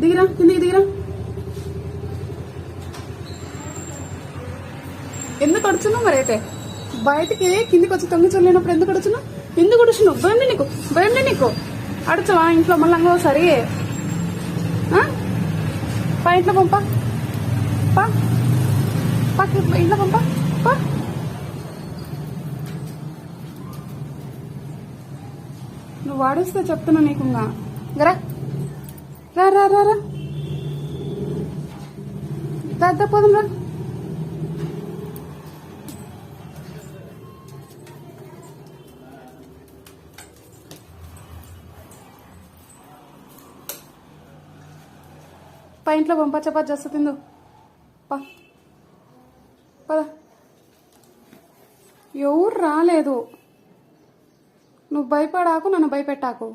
దిగిరా, కిందికి దిగిరా. ఎందుకు అడుచున్నావు మరి? అయితే బయటికి కిందికి వచ్చి తొంగి చూడలేనప్పుడు ఎందుకు అడుచున్నావు? ఎందుకు అడుచున్నావు? భయం నీకు అడుచువా ఇంట్లో మళ్ళీ సరే పా ఇంట్లో పంప ఇంట్లో పంప. నువ్వు వాడిస్తే చెప్తున్నా నీకు. రా రా రా రా రా దా పోదాం రా. ఇంట్లో పంప, చపాతి చేస్తా తిందు. పద. ఎవరు రాలేదు, నువ్వు భయపడాకు, నన్ను భయపెట్టాకు.